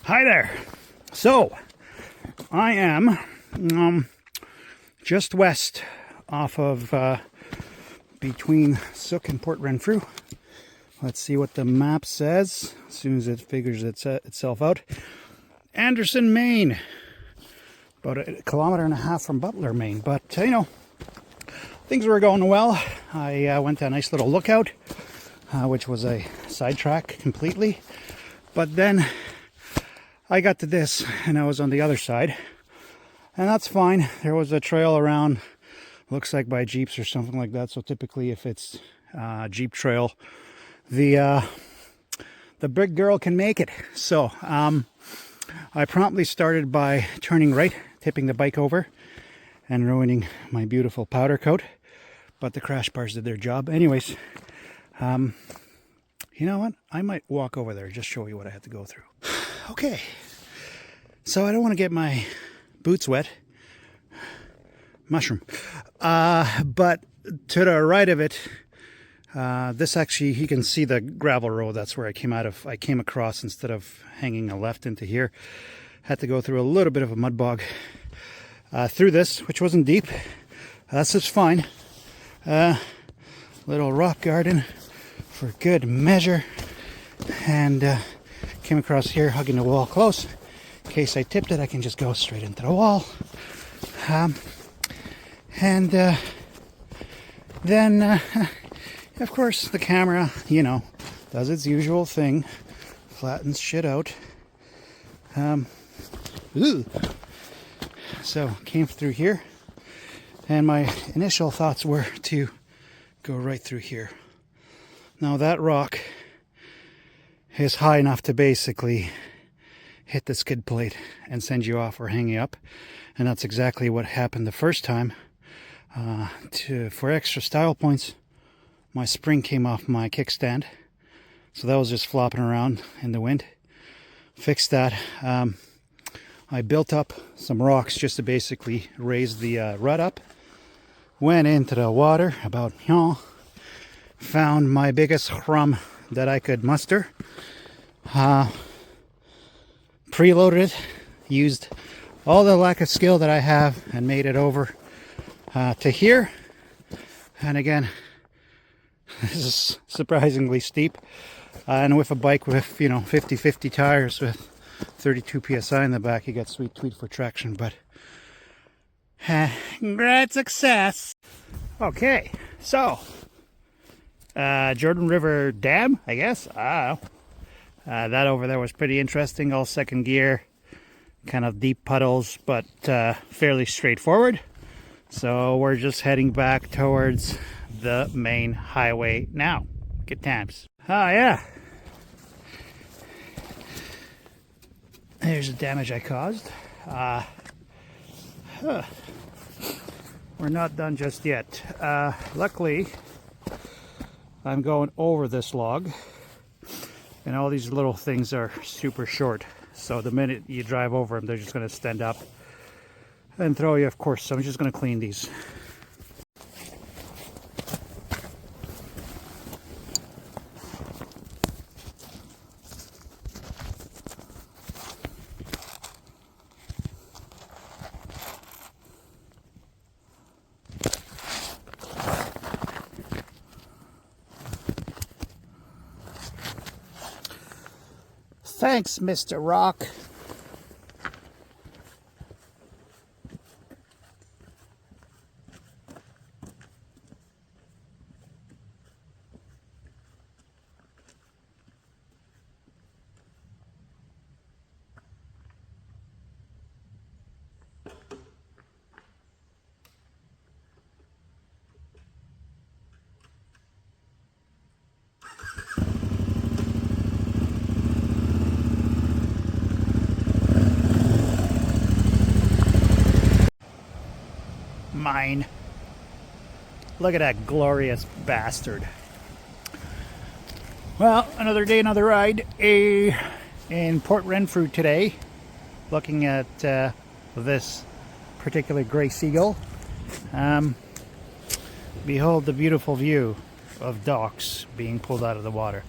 Hi there. So, I am just west off of between Sook and Port Renfrew. Let's see what the map says as soon as it figures itself out. Anderson, Maine. About a kilometer and a half from Butler, Maine. But, things were going well. I went to a nice little lookout, which was a sidetrack completely. But then I got to this, and I was on the other side. And that's fine. There was a trail around, looks like by Jeeps or something like that. So typically if it's Jeep trail, the big girl can make it. So I promptly started by turning right, tipping the bike over, and ruining my beautiful powder coat. But the crash bars did their job. Anyways, you know what? I might walk over there, just show you what I had to go through. Okay, so I don't want to get my boots wet. Mushroom. But to the right of it, this actually, you can see the gravel road. That's where I came out of. I came across instead of hanging a left into here. Had to go through a little bit of a mud bog through this, which wasn't deep. That's just fine. Little rock garden for good measure. And came across here, hugging the wall close. In case I tipped it, I can just go straight into the wall. Then, of course, the camera, does its usual thing. Flattens shit out. So, came through here. And my initial thoughts were to go right through here. Now, that rock is high enough to basically hit the skid plate and send you off or hang you up. And that's exactly what happened the first time. For extra style points, my spring came off my kickstand. So that was just flopping around in the wind. Fixed that. I built up some rocks just to basically raise the rut up. Went into the water about, found my biggest crumb that I could muster. Preloaded it, used all the lack of skill that I have and made it over to here. And again, this is surprisingly steep. And with a bike with, 50-50 tires with 32 PSI in the back, you get sweet tweet for traction. But great success. Okay, so Jordan River Dam, I guess. That over there was pretty interesting. All second gear, kind of deep puddles, but fairly straightforward. So we're just heading back towards the main highway now. Good times. Oh yeah. There's the damage I caused. We're not done just yet. Luckily, I'm going over this log. And all these little things are super short. So the minute you drive over them, they're just going to stand up and throw you, of course. So I'm just going to clean these. Thanks, Mr. Rock. Mine. Look at that glorious bastard. Well, another day, another ride. In Port Renfrew today, looking at this particular gray seagull. Behold the beautiful view of docks being pulled out of the water.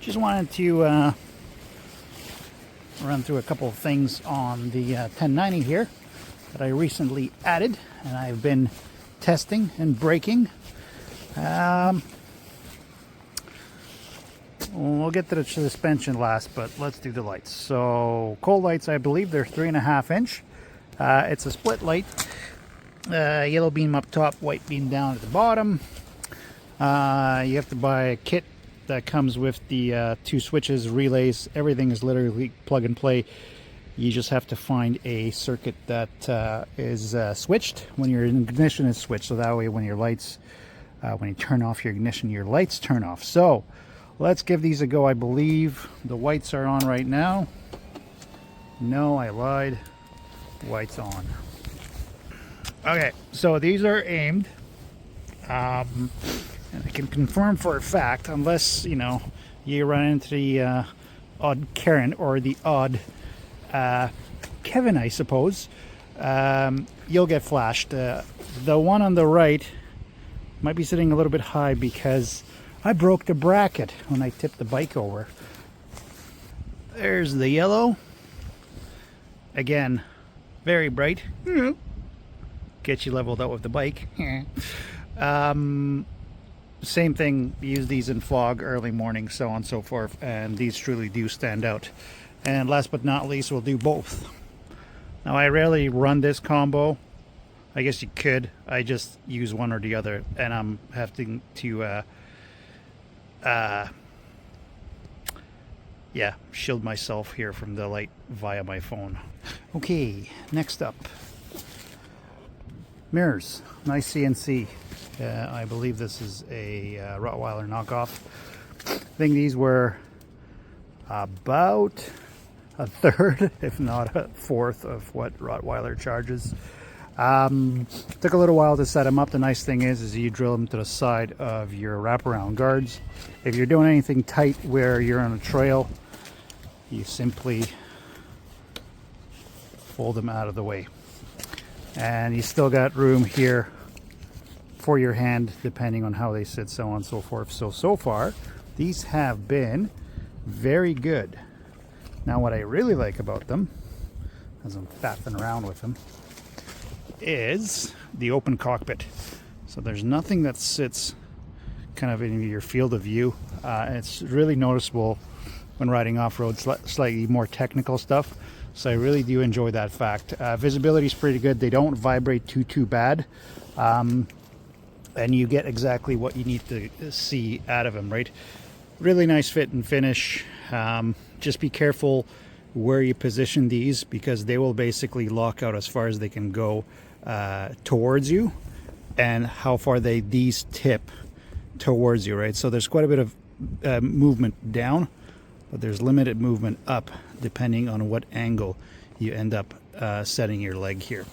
Just wanted to run through a couple of things on the 1090 here that I recently added, and I've been testing and braking. We'll get to the suspension last, but let's do the lights. So cold lights, I believe they're 3.5 inch. It's a split light, yellow beam up top, white beam down at the bottom. You have to buy a kit that comes with the 2 switches, relays. Everything is literally plug and play. You just have to find a circuit that is switched when your ignition is switched, so that way when your lights, when you turn off your ignition, your lights turn off. So let's give these a go. I believe the whites are on right now. No, I lied. Whites on. Okay, so these are aimed. And I can confirm for a fact, unless, you know, you run into the odd Karen or the odd Kevin, I suppose, you'll get flashed. The one on the right might be sitting a little bit high because I broke the bracket when I tipped the bike over. There's the yellow. Again, very bright. Get you leveled out with the bike. Same thing, use these in fog, early morning, so on and so forth, and these truly do stand out. And last but not least, we'll do both. Now, I rarely run this combo. I guess you could. I just use one or the other, and I'm having to yeah, shield myself here from the light via my phone. Okay, next up, mirrors. Nice CNC. I believe this is a Rottweiler knockoff. I think these were about a third, if not a fourth, of what Rottweiler charges. Took a little while to set them up. The nice thing is you drill them to the side of your wraparound guards. If you're doing anything tight where you're on a trail, you simply fold them out of the way. And you still got room here for your hand, depending on how they sit, so on and so forth. So far, these have been very good. Now, what I really like about them, as I'm faffing around with them, is the open cockpit. So there's nothing that sits kind of in your field of view. It's really noticeable when riding off-road, slightly more technical stuff. So I really do enjoy that fact. Visibility is pretty good. They don't vibrate too bad. And you get exactly what you need to see out of them, right? Really nice fit and finish. Just be careful where you position these, because they will basically lock out as far as they can go towards you, and how far these tip towards you, right? So there's quite a bit of movement down, but there's limited movement up depending on what angle you end up setting your leg here.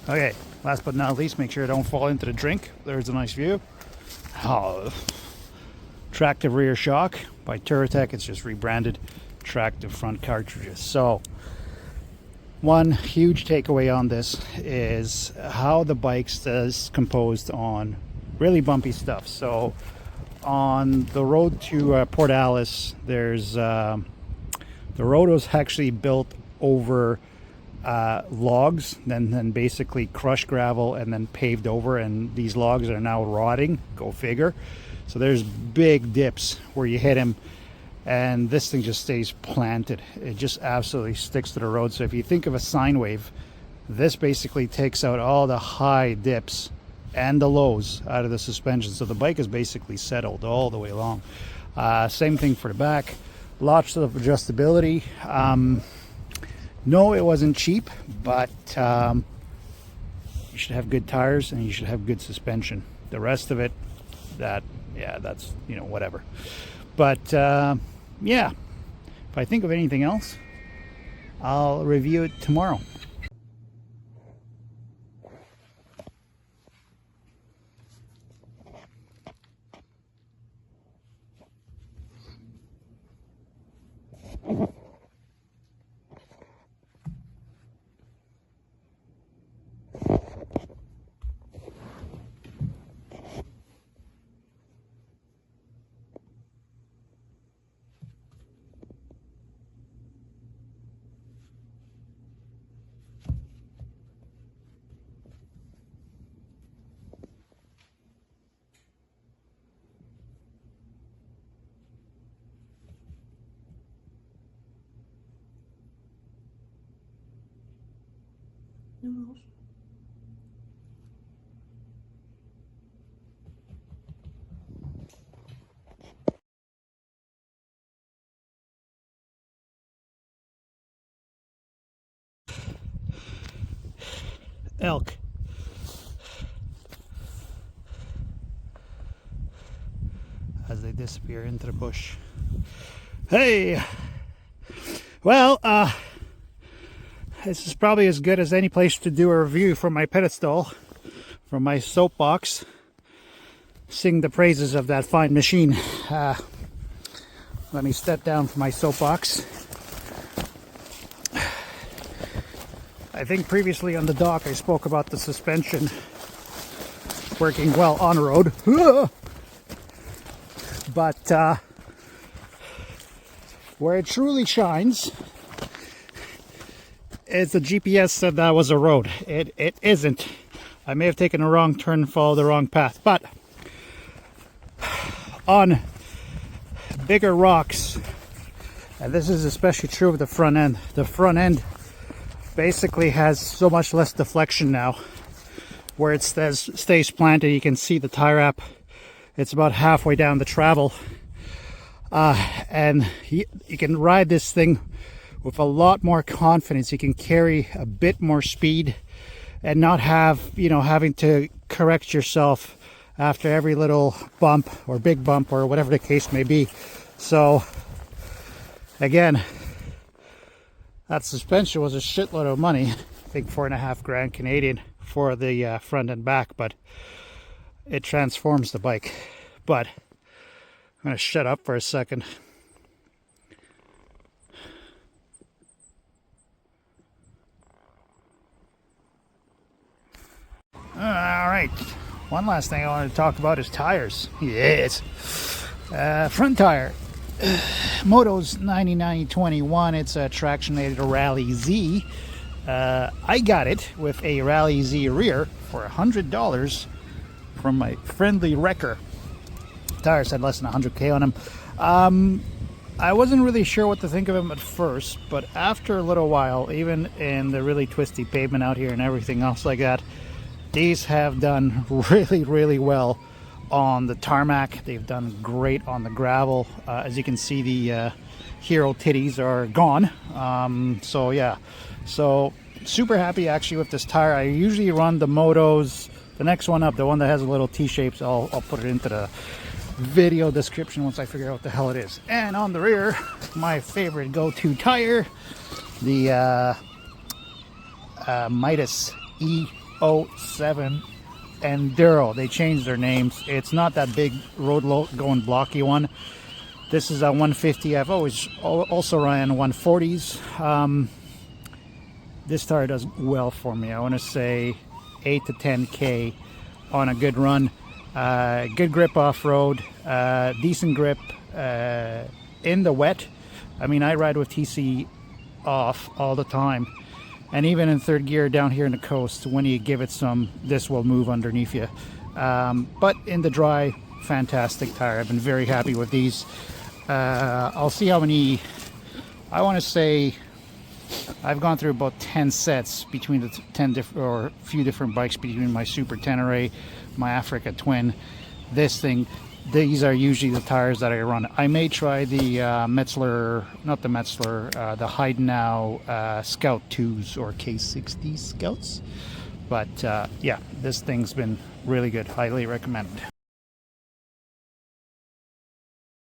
Okay, last but not least, make sure you don't fall into the drink. There's a nice view. Oh, Tractive rear shock by Turatech. It's just rebranded Tractive front cartridges. So one huge takeaway on this is how the bike is composed on really bumpy stuff. So on the road to Port Alice, there's the road was actually built over logs, then basically crushed gravel and then paved over, and these logs are now rotting. Go figure. So there's big dips where you hit them, and this thing just stays planted. It just absolutely sticks to the road. So if you think of a sine wave, this basically takes out all the high dips and the lows out of the suspension. So the bike is basically settled all the way along. Same thing for the back. Lots of adjustability. No, it wasn't cheap, but you should have good tires and you should have good suspension. The rest of it, that's, you know, whatever. But yeah, if I think of anything else, I'll review it tomorrow. noodles. Elk. As they disappear into the bush. Hey! Well, this is probably as good as any place to do a review from my pedestal, from my soapbox. Sing the praises of that fine machine. Let me step down from my soapbox. I think previously on the dock I spoke about the suspension working well on the road. But where it truly shines is the GPS said that was a road. It isn't. I may have taken a wrong turn and followed the wrong path, but on bigger rocks, and this is especially true of the front end basically has so much less deflection now. Where it stays planted, you can see the tie wrap. It's about halfway down the travel. And you can ride this thing with a lot more confidence. You can carry a bit more speed and not have, having to correct yourself after every little bump or big bump or whatever the case may be. So, again, that suspension was a shitload of money. I think $4.5 grand Canadian for the front and back, but it transforms the bike. But I'm going to shut up for a second. All right. One last thing I wanted to talk about is tires. Yes. Front tire. Moto's 90-90-21. It's a traction-rated Rally Z. I got it with a Rally Z rear for $100 from my friendly wrecker. Tires had less than 100k on them. I wasn't really sure what to think of them at first, but after a little while, even in the really twisty pavement out here and everything else like that, these have done really, really well on the tarmac. They've done great on the gravel. As you can see, the hero titties are gone. So yeah, so super happy actually with this tire. I usually run the Motos. The next one up, the one that has a little T-shapes, I'll put it into the video description once I figure out what the hell it is. And on the rear, my favorite go-to tire, the Midas E07 Enduro. They changed their names. It's not that big road going blocky one. This is a 150. I've always also ran 140s. This tire does well for me. I want to say 8 to 10k on a good run. Good grip off-road, decent grip in the wet. I mean, I ride with TC off all the time, and even in third gear down here in the coast, when you give it some, this will move underneath you. But in the dry, fantastic tire. I've been very happy with these. I'll see how many. I want to say I've gone through about 10 sets between the 10 different or a few different bikes, between my Super Tenere, my Africa Twin, this thing. These are usually the tires that I run. I may try the Metzler, not the Metzler, the Heidenau Scout 2s or K60 Scouts. But yeah, this thing's been really good. Highly recommended.